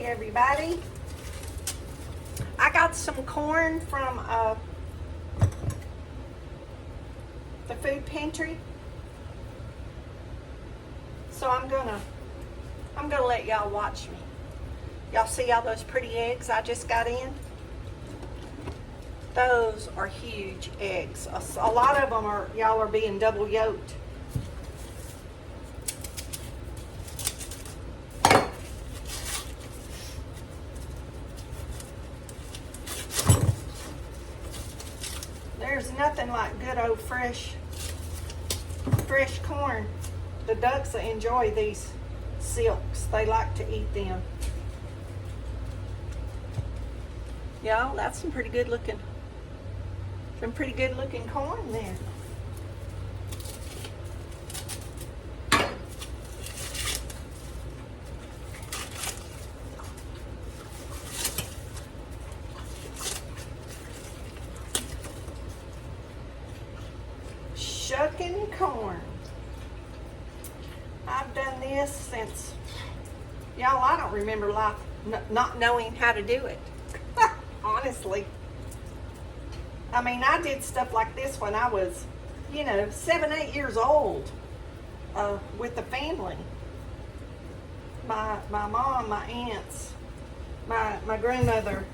Hey everybody, I got some corn from the food pantry, so I'm gonna let y'all watch me. Y'all see all those pretty eggs I just got in? Those are huge eggs. A lot of them y'all are being double yolked. There's nothing like good old fresh corn. The ducks enjoy these silks. They like to eat them. Y'all, that's some pretty good looking corn there. Shucking corn. I've done this since, y'all, I don't remember life not knowing how to do it. Honestly. I mean, I did stuff like this when I was, 7, 8 years old with the family. My mom, my aunts, my grandmother.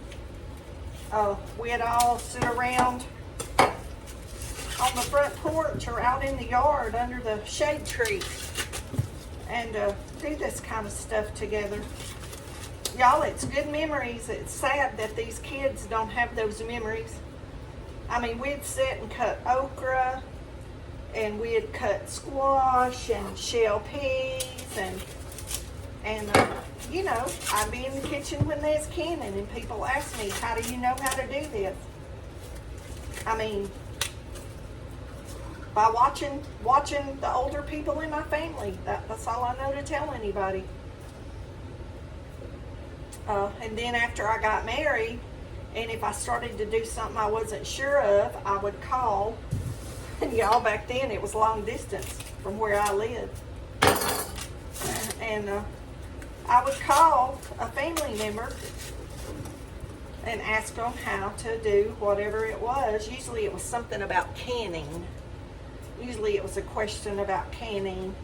We'd all sit around on the front porch or out in the yard under the shade tree and do this kind of stuff together. Y'all, it's good memories. It's sad that these kids don't have those memories. I mean, we'd sit and cut okra, and we'd cut squash and shell peas, and I'd be in the kitchen when there's canning, and people ask me, how do you know how to do this? I mean, by watching the older people in my family. That's all I know to tell anybody. And then after I got married, and if I started to do something I wasn't sure of, I would call. And y'all, back then it was long distance from where I lived. And I would call a family member and ask them how to do whatever it was. Usually it was something about canning. Usually it was a question about canning,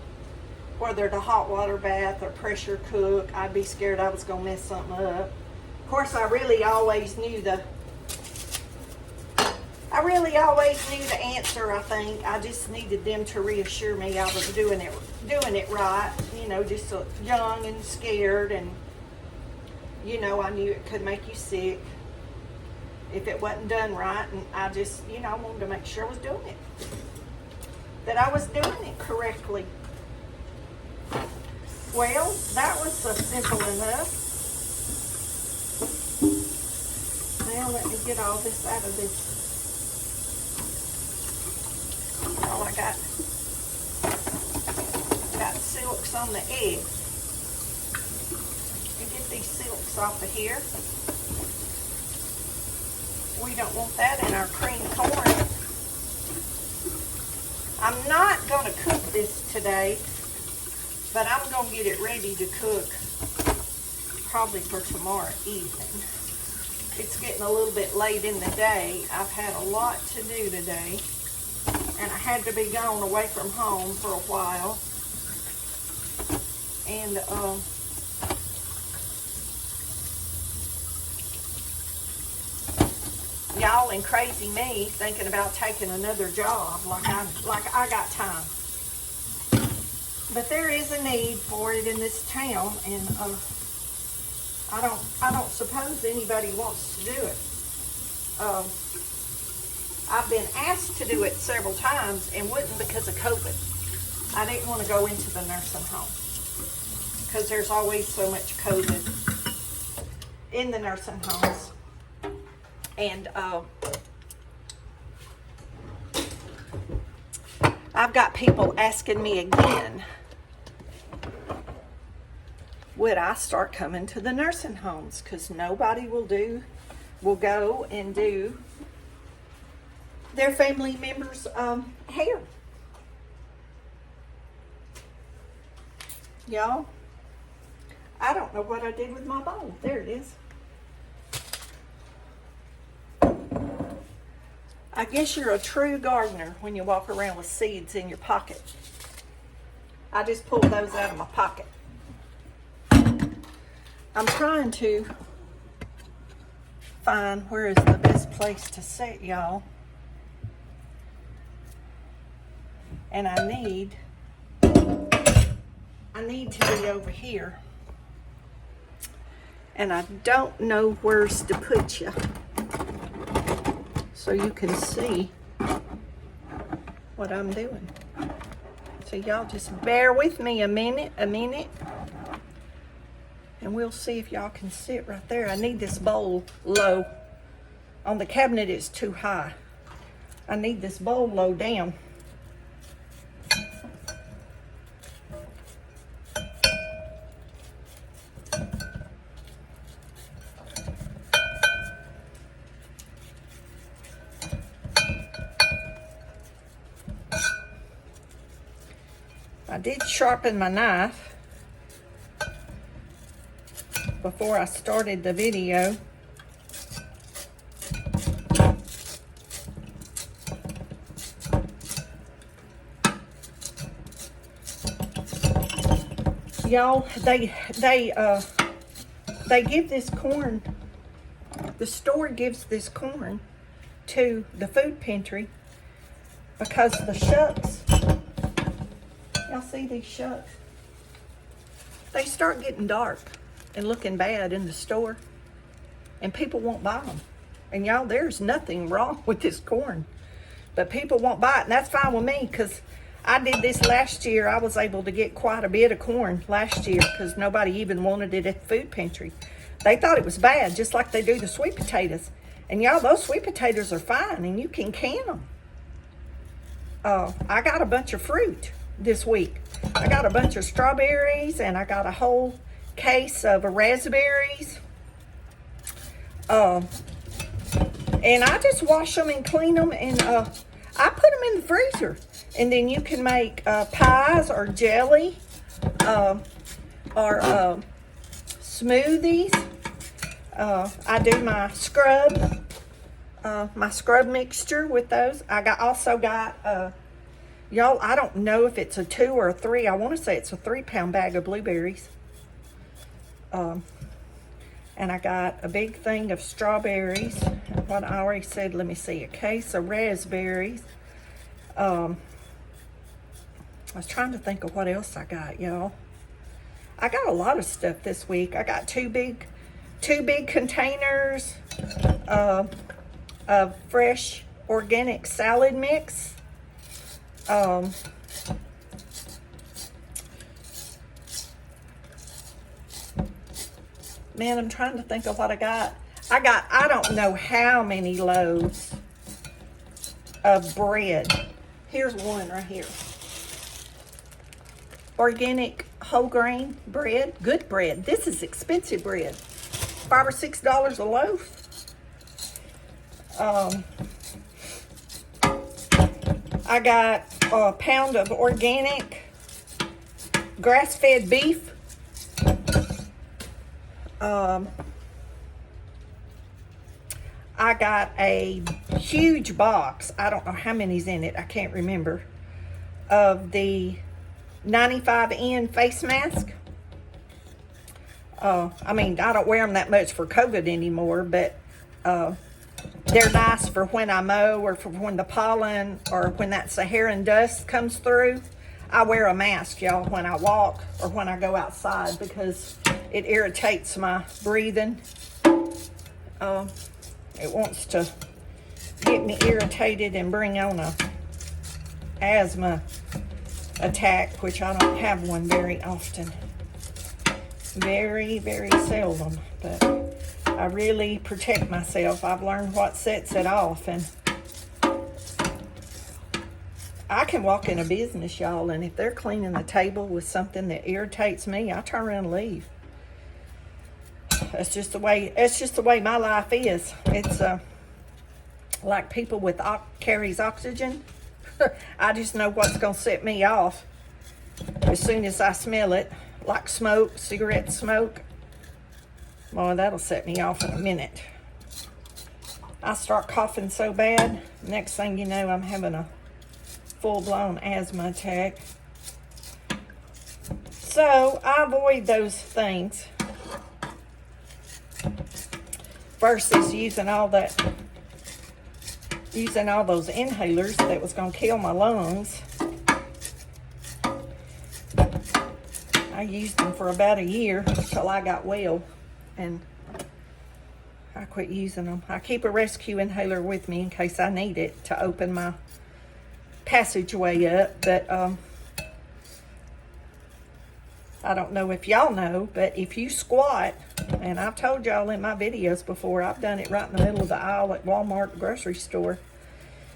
whether to hot water bath or pressure cook. I'd be scared I was going to mess something up. Of course, I really always knew the answer, I think. I just needed them to reassure me I was doing it right. Just so young and scared, and I knew it could make you sick if it wasn't done right, and I just, I wanted to make sure I was doing it. That I was doing it correctly. Well, that was simple enough. Now let me get all this out of this. Oh, I got silks on the eggs. And get these silks off of here. We don't want that in our cream corn. I'm not going to cook this today, but I'm going to get it ready to cook probably for tomorrow evening. It's getting a little bit late in the day. I've had a lot to do today, and I had to be gone away from home for a while. And y'all and crazy me thinking about taking another job like I got time. But there is a need for it in this town, and I don't suppose anybody wants to do it. I've been asked to do it several times and wouldn't because of COVID. I didn't want to go into the nursing home because there's always so much COVID in the nursing homes. And I've got people asking me again, would I start coming to the nursing homes? Because nobody will go and do their family members' hair. Y'all, I don't know what I did with my bowl. There it is. I guess you're a true gardener when you walk around with seeds in your pocket. I just pulled those out of my pocket. I'm trying to find where is the best place to sit, y'all. And I need to be over here. And I don't know where's to put you, so you can see what I'm doing. So y'all just bear with me a minute, and we'll see if y'all can sit right there. I need this bowl low. On the cabinet it's too high. I need this bowl low down. I did sharpen my knife before I started the video. Y'all, they give this corn, the store gives this corn to the food pantry because the shucks, y'all see these shucks? They start getting dark and looking bad in the store, and people won't buy them. And y'all, there's nothing wrong with this corn, but people won't buy it, and that's fine with me because I did this last year. I was able to get quite a bit of corn last year because nobody even wanted it at the food pantry. They thought it was bad, just like they do the sweet potatoes. And y'all, those sweet potatoes are fine, and you can can them. I got a bunch of fruit this week. I got a bunch of strawberries, and I got a whole case of raspberries. And I just wash them and clean them, and I put them in the freezer. And then you can make pies or jelly or smoothies. I do my scrub mixture with those. I also got y'all, I don't know if it's a 2 or a 3. I want to say it's a 3-pound bag of blueberries. And I got a big thing of strawberries. And what I already said, let me see, a case of raspberries. I was trying to think of what else I got, y'all. I got a lot of stuff this week. I got two big containers of fresh organic salad mix. Man, I'm trying to think of what I got. I don't know how many loaves of bread. Here's one right here. Organic whole grain bread, good bread. This is expensive bread, $5 or $6 a loaf. I got a pound of organic grass-fed beef. I got a huge box, I don't know how many's in it, I can't remember, of the 95N face mask. I mean, I don't wear them that much for COVID anymore, but they're nice for when I mow or for when the pollen or when that Saharan dust comes through. I wear a mask, y'all, when I walk or when I go outside because it irritates my breathing. It wants to get me irritated and bring on a asthma attack, which I don't have one very often. Very, very seldom, but I really protect myself. I've learned what sets it off, and I can walk in a business, y'all, and if they're cleaning the table with something that irritates me, I turn around and leave. It's just the way my life is. It's like people with carries oxygen. I just know what's gonna set me off as soon as I smell it. like smoke, cigarette smoke. Boy, that'll set me off in a minute. I start coughing so bad, next thing you know, I'm having a full-blown asthma attack. So I avoid those things versus using all those inhalers that was going to kill my lungs. I used them for about a year until I got well, and I quit using them. I keep a rescue inhaler with me in case I need it to open my passageway up, but I don't know if y'all know, but if you squat, and I've told y'all in my videos before, I've done it right in the middle of the aisle at Walmart grocery store.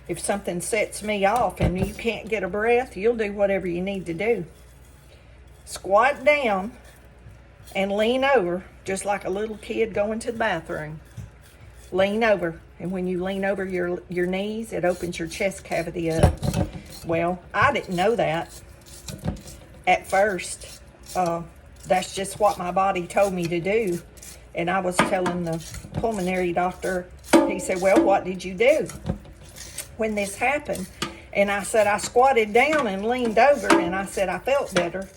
If something sets me off and you can't get a breath, you'll do whatever you need to do. Squat down and lean over, just like a little kid going to the bathroom. Lean over, and when you lean over your knees, it opens your chest cavity up. Well, I didn't know that at first. That's just what my body told me to do. And I was telling the pulmonary doctor, he said, well, what did you do when this happened? And I said, I squatted down and leaned over, and I said, I felt better.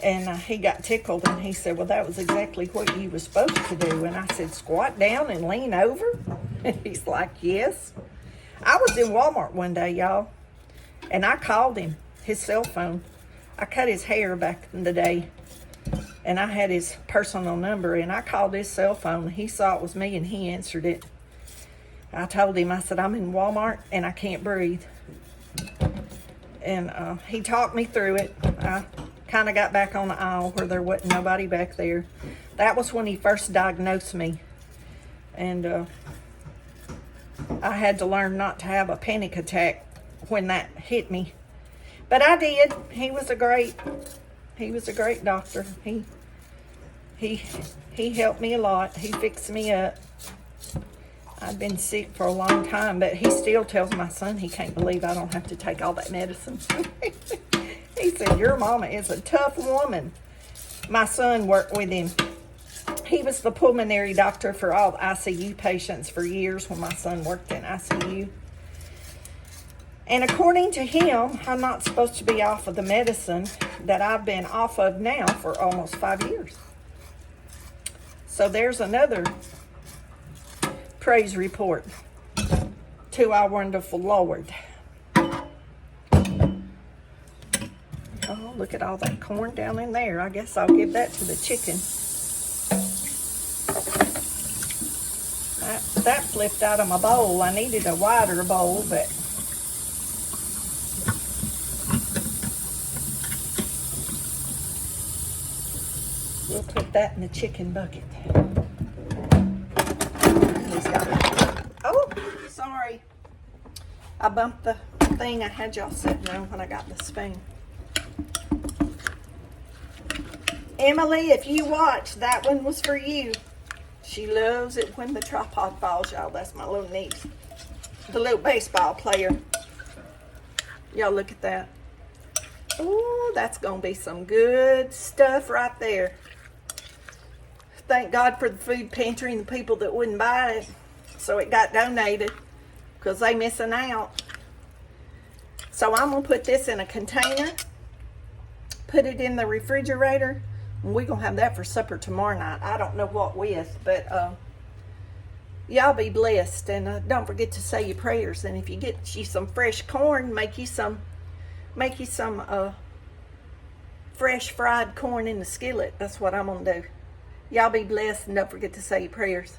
And he got tickled, and he said, well, that was exactly what you were supposed to do. And I said, squat down and lean over? And he's like, yes. I was in Walmart one day, y'all, and I called him, his cell phone. I cut his hair back in the day, and I had his personal number, and I called his cell phone. He saw it was me, and he answered it. I told him, I said, I'm in Walmart, and I can't breathe. And he talked me through it. I kind of got back on the aisle where there wasn't nobody back there. That was when he first diagnosed me. And I had to learn not to have a panic attack when that hit me. But I did. He was a great doctor. He helped me a lot. He fixed me up. I'd been sick for a long time, but he still tells my son he can't believe I don't have to take all that medicine. He said, your mama is a tough woman. My son worked with him. He was the pulmonary doctor for all the ICU patients for years when my son worked in ICU. And according to him, I'm not supposed to be off of the medicine that I've been off of now for almost 5 years. So there's another praise report to our wonderful Lord. Oh, look at all that corn down in there. I guess I'll give that to the chicken. That flipped out of my bowl. I needed a wider bowl, but we'll put that in the chicken bucket. Oh, sorry. I bumped the thing I had y'all sitting on when I got the spoon. Emily, if you watch, that one was for you. She loves it when the tripod falls, y'all. That's my little niece. The little baseball player. Y'all look at that. Oh, that's going to be some good stuff right there. Thank God for the food pantry and the people that wouldn't buy it. So it got donated because they missing out. So I'm going to put this in a container. Put it in the refrigerator. We're going to have that for supper tomorrow night. I don't know what with, but y'all be blessed. And don't forget to say your prayers. And if you get you some fresh corn, make you some fresh fried corn in the skillet. That's what I'm going to do. Y'all be blessed, and don't forget to say your prayers.